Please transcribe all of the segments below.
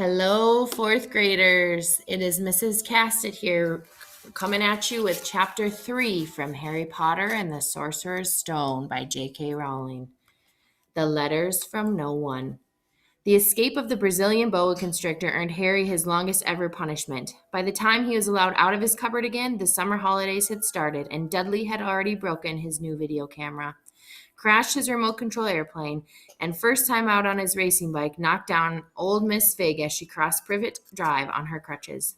Hello, fourth graders. It is Mrs. Castet here coming at you with Chapter 3 from Harry Potter and the Sorcerer's Stone by J.K. Rowling. The Letters from No One. The escape of the Brazilian boa constrictor earned Harry his longest ever punishment. By the time he was allowed out of his cupboard again, the summer holidays had started, and Dudley had already broken his new video camera, crashed his remote control airplane, and first time out on his racing bike, knocked down old Miss Fig as she crossed Privet Drive on her crutches.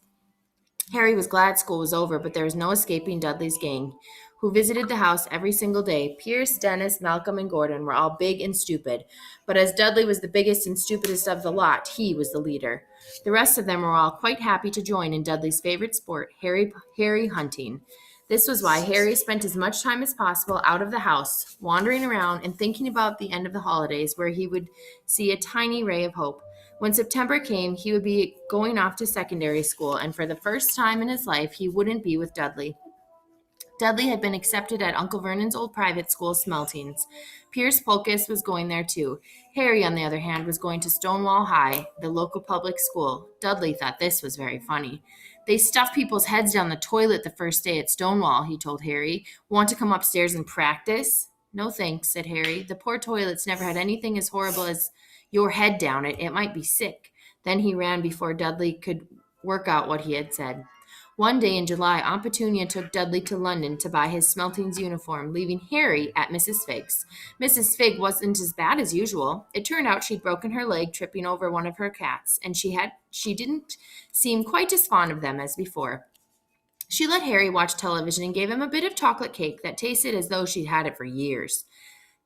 Harry was glad school was over, but there was no escaping Dudley's gang, who visited the house every single day. Pierce, Dennis, Malcolm, and Gordon were all big and stupid, but as Dudley was the biggest and stupidest of the lot, he was the leader. The rest of them were all quite happy to join in Dudley's favorite sport, Harry hunting. This was why Harry spent as much time as possible out of the house, wandering around and thinking about the end of the holidays, where he would see a tiny ray of hope. When September came, he would be going off to secondary school, and for the first time in his life, he wouldn't be with Dudley. Dudley had been accepted at Uncle Vernon's old private school, Smeltings. Pierce Polkus was going there too. Harry, on the other hand, was going to Stonewall High, the local public school. Dudley thought this was very funny. They stuff people's heads down the toilet the first day at Stonewall, he told Harry. Want to come upstairs and practice? No thanks, said Harry. The poor toilets never had anything as horrible as your head down it. It might be sick. Then he ran before Dudley could work out what he had said. One day in July, Aunt Petunia took Dudley to London to buy his Smeltings uniform, leaving Harry at Mrs. Fig's. Mrs. Fig wasn't as bad as usual. It turned out she'd broken her leg tripping over one of her cats, and she didn't seem quite as fond of them as before. She let Harry watch television and gave him a bit of chocolate cake that tasted as though she'd had it for years.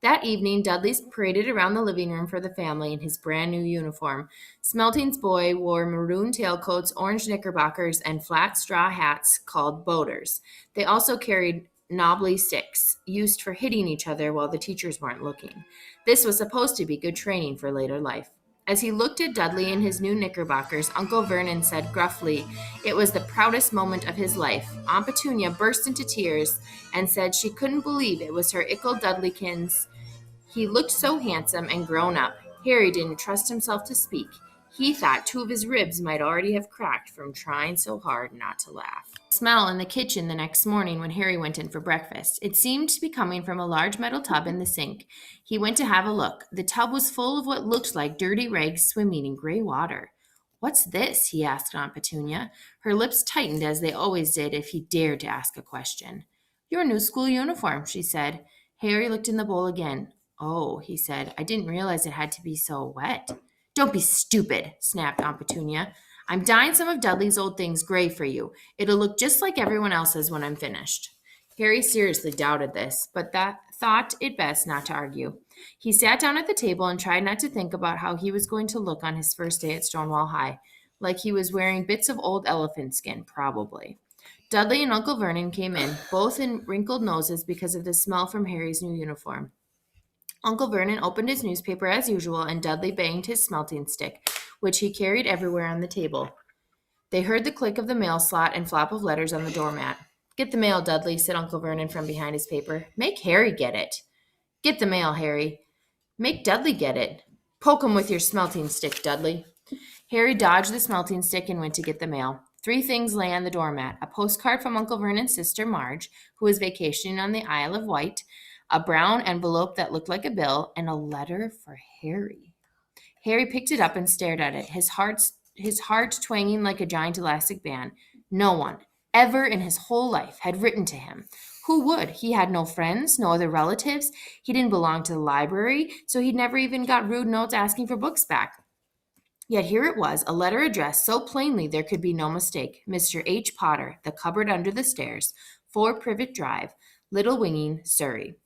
That evening, Dudley paraded around the living room for the family in his brand new uniform. Smelting's boy wore maroon tailcoats, orange knickerbockers, and flat straw hats called boaters. They also carried knobbly sticks, used for hitting each other while the teachers weren't looking. This was supposed to be good training for later life. As he looked at Dudley in his new knickerbockers, Uncle Vernon said gruffly it was the proudest moment of his life. Aunt Petunia burst into tears and said she couldn't believe it was her ickle Dudleykins. He looked so handsome and grown up. Harry didn't trust himself to speak. He thought two of his ribs might already have cracked from trying so hard not to laugh. Smell in the kitchen the next morning when Harry went in for breakfast. It seemed to be coming from a large metal tub in the sink. He went to have a look. The tub was full of what looked like dirty rags swimming in gray water. "What's this?" he asked Aunt Petunia. Her lips tightened as they always did if he dared to ask a question. "Your new school uniform," she said. Harry looked in the bowl again. "Oh," he said, "I didn't realize it had to be so wet." "Don't be stupid," snapped Aunt Petunia. "I'm dyeing some of Dudley's old things gray for you. It'll look just like everyone else's when I'm finished." Harry seriously doubted this, but thought it best not to argue. He sat down at the table and tried not to think about how he was going to look on his first day at Stonewall High, like he was wearing bits of old elephant skin, probably. Dudley and Uncle Vernon came in, both in wrinkled noses because of the smell from Harry's new uniform. Uncle Vernon opened his newspaper as usual, and Dudley banged his smelting stick, which he carried everywhere on the table. They heard the click of the mail slot and flop of letters on the doormat. "Get the mail, Dudley," said Uncle Vernon from behind his paper. "Make Harry get it." "Get the mail, Harry." "Make Dudley get it." "Poke him with your smelting stick, Dudley." Harry dodged the smelting stick and went to get the mail. 3 things lay on the doormat: a postcard from Uncle Vernon's sister Marge, who was vacationing on the Isle of Wight, a brown envelope that looked like a bill, and a letter for Harry. Harry picked it up and stared at it, his heart twanging like a giant elastic band. No one, ever in his whole life, had written to him. Who would? He had no friends, no other relatives. He didn't belong to the library, so he'd never even got rude notes asking for books back. Yet here it was, a letter addressed so plainly there could be no mistake. Mr. H. Potter, The Cupboard Under the Stairs, 4 Privet Drive, Little Winging, Surrey.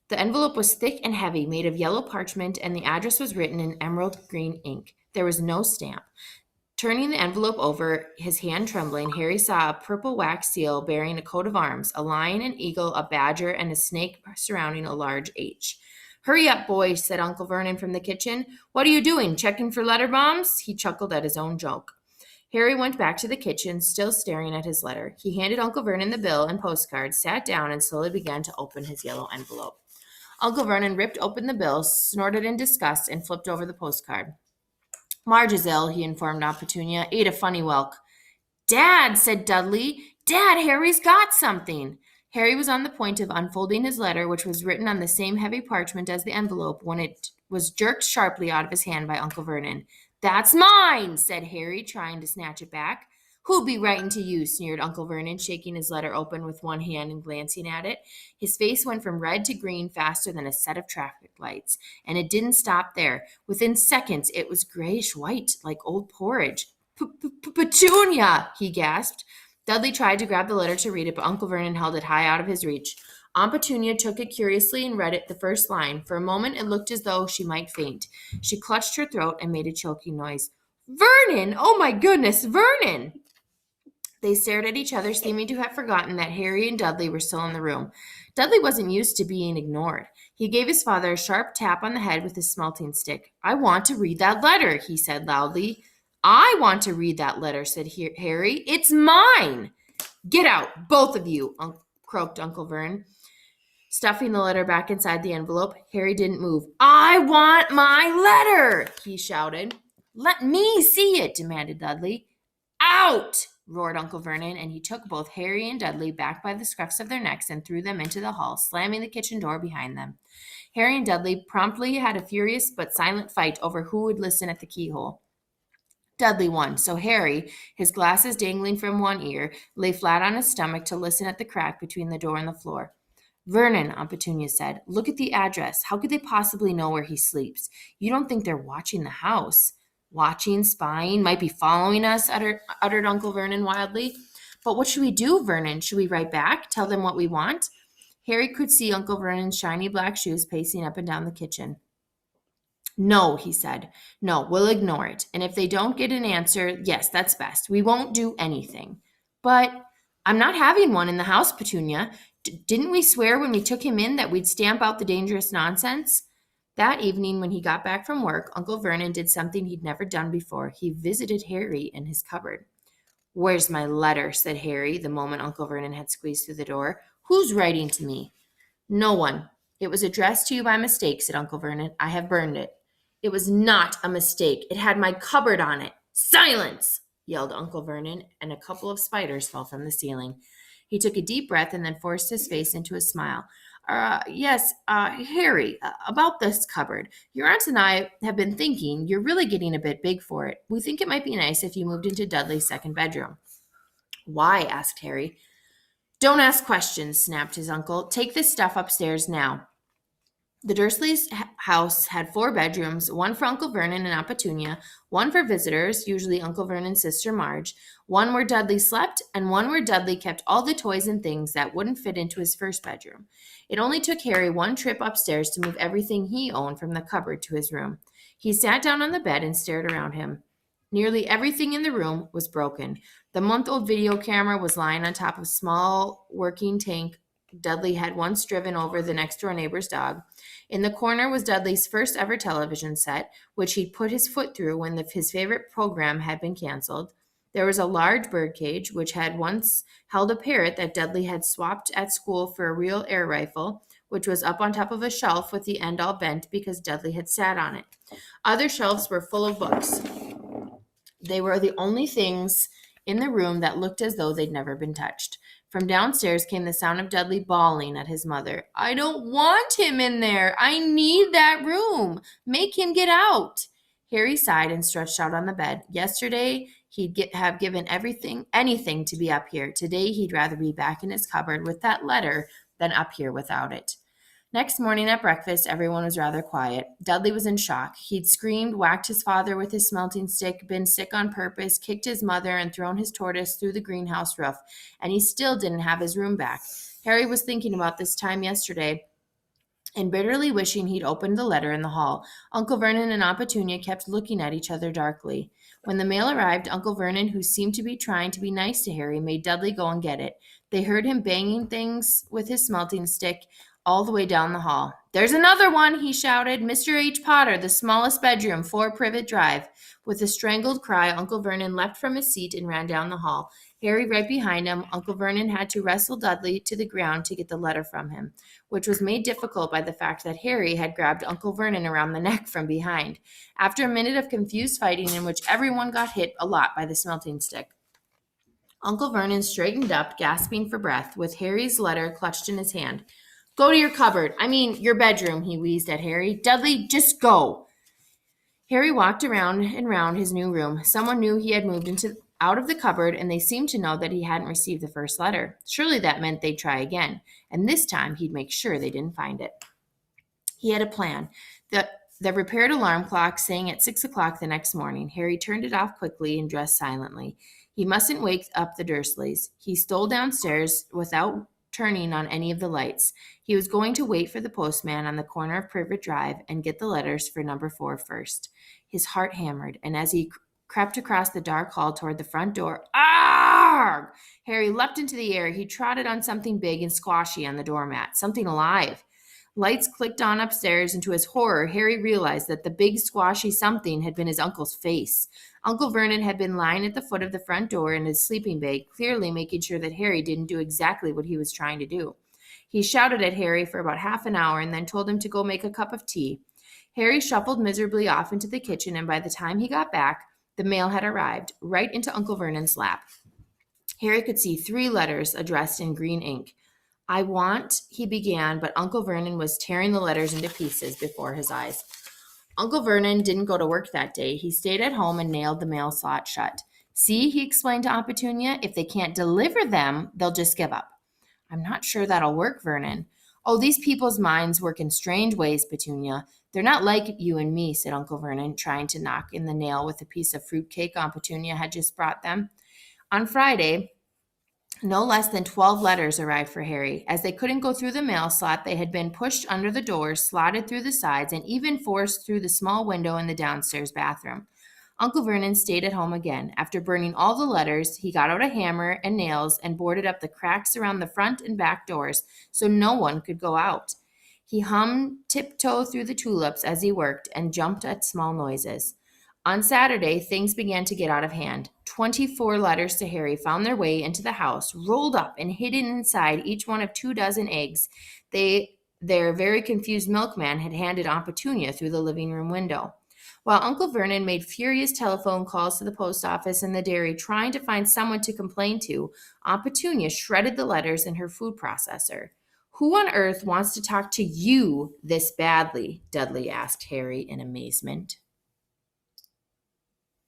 The envelope was thick and heavy, made of yellow parchment, and the address was written in emerald green ink. There was no stamp. Turning the envelope over, his hand trembling, Harry saw a purple wax seal bearing a coat of arms, a lion, an eagle, a badger, and a snake surrounding a large H. "Hurry up, boy," said Uncle Vernon from the kitchen. "What are you doing, checking for letter bombs?" He chuckled at his own joke. Harry went back to the kitchen, still staring at his letter. He handed Uncle Vernon the bill and postcard, sat down, and slowly began to open his yellow envelope. Uncle Vernon ripped open the bill, snorted in disgust, and flipped over the postcard. Marge is ill, he informed Aunt Petunia. Ate a funny whelk. Dad, said Dudley. Dad, Harry's got something. Harry was on the point of unfolding his letter, which was written on the same heavy parchment as the envelope, when it was jerked sharply out of his hand by Uncle Vernon. That's mine, said Harry, trying to snatch it back. Who'd be writing to you? Sneered Uncle Vernon, shaking his letter open with one hand and glancing at it. His face went from red to green faster than a set of traffic lights, and it didn't stop there. Within seconds, it was grayish-white, like old porridge. Petunia, he gasped. Dudley tried to grab the letter to read it, but Uncle Vernon held it high out of his reach. Aunt Petunia took it curiously and read it the first line. For a moment, it looked as though she might faint. She clutched her throat and made a choking noise. Vernon! Oh, my goodness, Vernon! They stared at each other, seeming to have forgotten that Harry and Dudley were still in the room. Dudley wasn't used to being ignored. He gave his father a sharp tap on the head with his smelting stick. I want to read that letter, he said loudly. I want to read that letter, said Harry. It's mine. Get out, both of you, croaked Uncle Vern. Stuffing the letter back inside the envelope, Harry didn't move. I want my letter, he shouted. Let me see it, demanded Dudley. Out, roared Uncle Vernon, and he took both Harry and Dudley back by the scruffs of their necks and threw them into the hall, slamming the kitchen door behind them. Harry and Dudley promptly had a furious but silent fight over who would listen at the keyhole. Dudley won, so Harry, his glasses dangling from one ear, lay flat on his stomach to listen at the crack between the door and the floor. Vernon, Aunt Petunia said, look at the address. How could they possibly know where he sleeps? You don't think they're watching the house? Watching, spying, might be following us, uttered Uncle Vernon wildly. But what should we do, Vernon? Should we write back? Tell them what we want? Harry could see Uncle Vernon's shiny black shoes pacing up and down the kitchen. No, he said. No, we'll ignore it. And if they don't get an answer, yes, that's best. We won't do anything. But I'm not having one in the house, Petunia. Didn't we swear when we took him in that we'd stamp out the dangerous nonsense? That evening, when he got back from work, Uncle Vernon did something he'd never done before. He visited Harry in his cupboard. Where's my letter? Said Harry, the moment Uncle Vernon had squeezed through the door. Who's writing to me? No one. It was addressed to you by mistake, said Uncle Vernon. I have burned it. It was not a mistake. It had my cupboard on it. Silence! Yelled Uncle Vernon, and a couple of spiders fell from the ceiling. He took a deep breath and then forced his face into a smile. Yes, Harry, about this cupboard. Your aunt and I have been thinking you're really getting a bit big for it. We think it might be nice if you moved into Dudley's second bedroom. Why? Asked Harry. Don't ask questions, snapped his uncle. Take this stuff upstairs now. The Dursleys' house had 4 bedrooms, one for Uncle Vernon and Aunt Petunia, one for visitors, usually Uncle Vernon's sister Marge, one where Dudley slept, and one where Dudley kept all the toys and things that wouldn't fit into his first bedroom. It only took Harry one trip upstairs to move everything he owned from the cupboard to his room. He sat down on the bed and stared around him. Nearly everything in the room was broken. The month-old video camera was lying on top of a small working tank Dudley had once driven over the next-door neighbor's dog. In the corner was Dudley's first ever television set, which he'd put his foot through when his favorite program had been canceled. There was a large birdcage, which had once held a parrot that Dudley had swapped at school for a real air rifle, which was up on top of a shelf with the end all bent because Dudley had sat on it. Other shelves were full of books. They were the only things in the room that looked as though they'd never been touched. From downstairs came the sound of Dudley bawling at his mother. I don't want him in there. I need that room. Make him get out. Harry sighed and stretched out on the bed. Yesterday, he'd have given anything to be up here. Today, he'd rather be back in his cupboard with that letter than up here without it. Next morning at breakfast, everyone was rather quiet. Dudley was in shock. He'd screamed, whacked his father with his smelting stick, been sick on purpose, kicked his mother, and thrown his tortoise through the greenhouse roof, and he still didn't have his room back. Harry was thinking about this time yesterday and bitterly wishing he'd opened the letter in the hall. Uncle Vernon and Aunt Petunia kept looking at each other darkly. When the mail arrived, Uncle Vernon, who seemed to be trying to be nice to Harry, made Dudley go and get it. They heard him banging things with his smelting stick all the way down the hall. "There's another one," he shouted. "Mr. H. Potter, the smallest bedroom, 4 Privet Drive." With a strangled cry, Uncle Vernon leapt from his seat and ran down the hall. Harry right behind him. Uncle Vernon had to wrestle Dudley to the ground to get the letter from him, which was made difficult by the fact that Harry had grabbed Uncle Vernon around the neck from behind. After a minute of confused fighting in which everyone got hit a lot by the smelting stick, Uncle Vernon straightened up, gasping for breath, with Harry's letter clutched in his hand. "Go to your cupboard. Your bedroom," he wheezed at Harry. "Dudley, just go." Harry walked around and round his new room. Someone knew he had moved out of the cupboard, and they seemed to know that he hadn't received the first letter. Surely that meant they'd try again, and this time he'd make sure they didn't find it. He had a plan. The repaired alarm clock sang at 6 o'clock the next morning. Harry turned it off quickly and dressed silently. He mustn't wake up the Dursleys. He stole downstairs without turning on any of the lights. He was going to wait for the postman on the corner of Privet Drive and get the letters for number 4 first. His heart hammered, and as he crept across the dark hall toward the front door, "Arrgh!" Harry leapt into the air. He trotted on something big and squashy on the doormat, something alive. Lights clicked on upstairs, and to his horror, Harry realized that the big squashy something had been his uncle's face. Uncle Vernon had been lying at the foot of the front door in his sleeping bag, clearly making sure that Harry didn't do exactly what he was trying to do. He shouted at Harry for about half an hour and then told him to go make a cup of tea. Harry shuffled miserably off into the kitchen, and by the time he got back, the mail had arrived, right into Uncle Vernon's lap. Harry could see 3 letters addressed in green ink. "I want," he began, but Uncle Vernon was tearing the letters into pieces before his eyes. Uncle Vernon didn't go to work that day. He stayed at home and nailed the mail slot shut. "See," he explained to Aunt Petunia, "if they can't deliver them, they'll just give up." "I'm not sure that'll work, Vernon." "Oh, these people's minds work in strange ways, Petunia. They're not like you and me," said Uncle Vernon, trying to knock in the nail with a piece of fruit cake Aunt Petunia had just brought them. On Friday, no less than 12 letters arrived for Harry. As they couldn't go through the mail slot, they had been pushed under the doors, slotted through the sides, and even forced through the small window in the downstairs bathroom. Uncle Vernon stayed at home again. After burning all the letters, he got out a hammer and nails and boarded up the cracks around the front and back doors so no one could go out. He hummed Tiptoe Through the Tulips as he worked and jumped at small noises. On Saturday, things began to get out of hand. 24 letters to Harry found their way into the house, rolled up and hidden inside each one of 24 eggs their very confused milkman had handed Aunt Petunia through the living room window. While Uncle Vernon made furious telephone calls to the post office and the dairy trying to find someone to complain to, Aunt Petunia shredded the letters in her food processor. "Who on earth wants to talk to you this badly?" Dudley asked Harry in amazement.